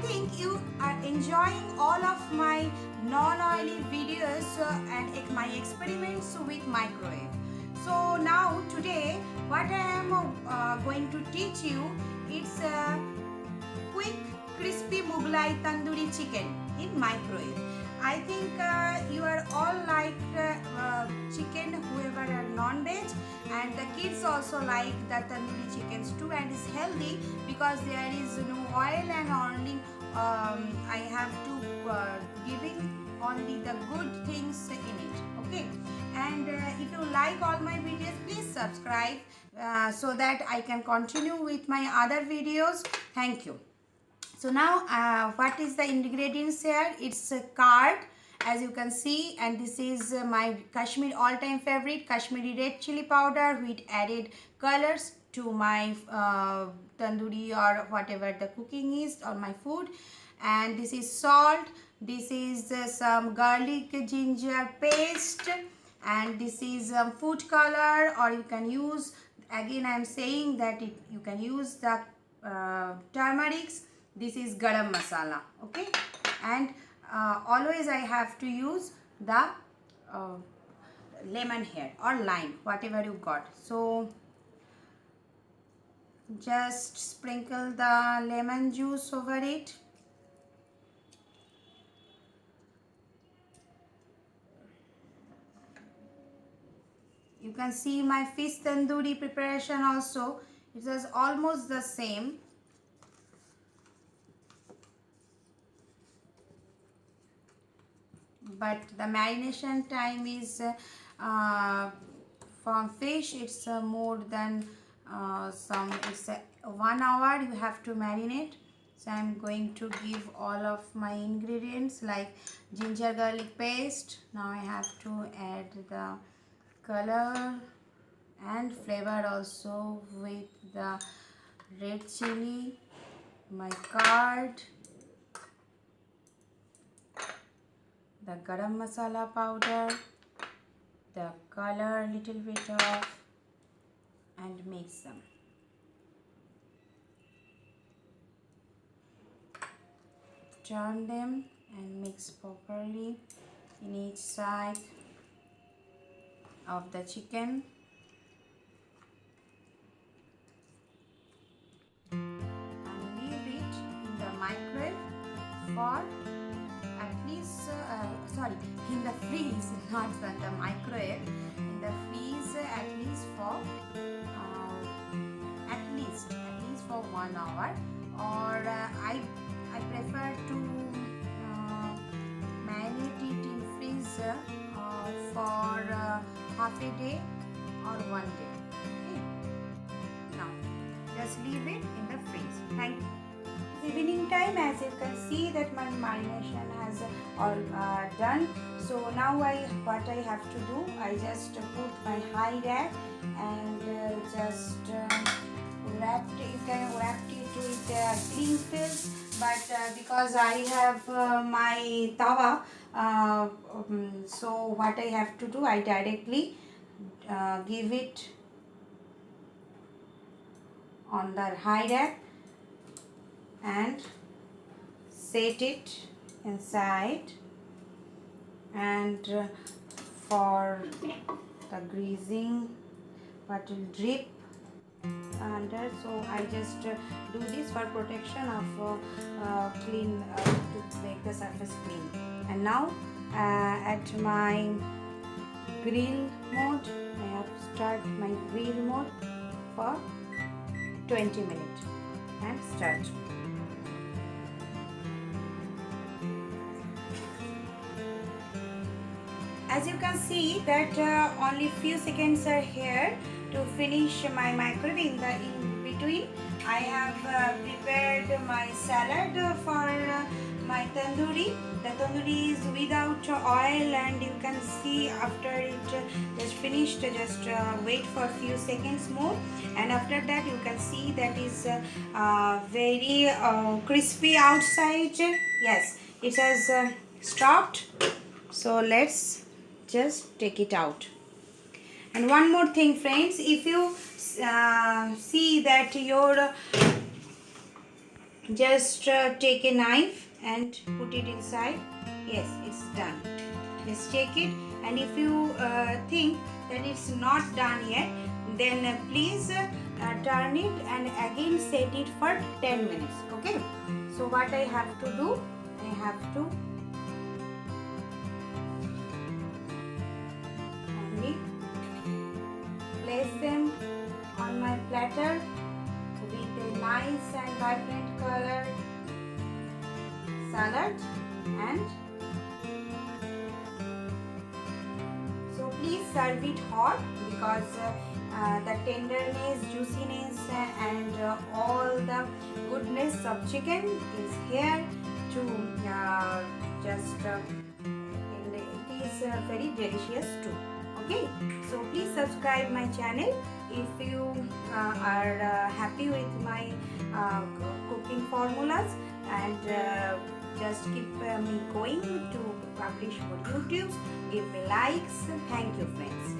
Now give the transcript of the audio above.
think you are enjoying all of my non-oily videos and my experiments with microwave. So now today what I am going to teach you, it's a quick crispy Mughlai tandoori chicken in microwave. I think you are all like chicken, whoever are non-veg, and the kids also like the tandoori chickens too, and it's healthy because there is no oil and only I have to giving only the good things in it. Okay, and if you like all my videos, please subscribe so that I can continue with my other videos. Thank you. So now what is the ingredients here? It's a curd, as you can see, and this is my Kashmir all-time favorite Kashmiri red chili powder, which added colors to my tandoori or whatever the cooking is or my food. And this is salt, this is some garlic ginger paste, and this is food color, or you can use, again I am saying that you can use the turmerics. This is garam masala. Okay, and always I have to use the lemon here or lime, whatever you got. So just sprinkle the lemon juice over it. You can see my fish tandoori preparation also. It is almost the same. But the marination time is from fish, it's more than it's 1 hour you have to marinate. So I'm going to give all of my ingredients like ginger garlic paste. Now I have to add the color and flavor also with the red chili, my curd, the garam masala powder, the color little bit of, and mix them. Turn them and mix properly in each side of the chicken. And leave it in the microwave for at least in the freeze, not the microwave, in the freeze at least for at least for 1 hour, or I prefer to marinate it in freezer for half a day or 1 day. Okay, now just leave it in the freeze. Thank you. Evening time, as you can see that my marination has all done. So now what I have to do, I just put my high rack and just wrapped. You can wrap it with cling film, but because I have my tawa, so what I have to do, I directly give it on the high rack and set it inside, and for the greasing what will drip under, so I just do this for protection of clean to make the surface clean. And now at my grill mode, I have to start my grill mode for 20 minutes and start. As you can see that only few seconds are here to finish my microwave. In between I have prepared my salad for my tandoori. The tandoori is without oil, and you can see after it just finished, just wait for a few seconds more, and after that you can see that is very crispy outside. Yes, it has stopped. So let's just take it out. And one more thing, friends, if you see that your Just take a knife and put it inside. Yes, it's done. Just check it, and if you think that it's not done yet, then please turn it and again set it for 10 minutes. Okay, so what I have to do, I have to only place them on my platter with a nice and vibrant color salad. And so please serve it hot, because the tenderness, juiciness and all the goodness of chicken is here to and it is very delicious too. Okay, so please subscribe my channel if you are happy with my cooking formulas, and just keep me going to publish more YouTubes. Give me likes. Thank you, friends.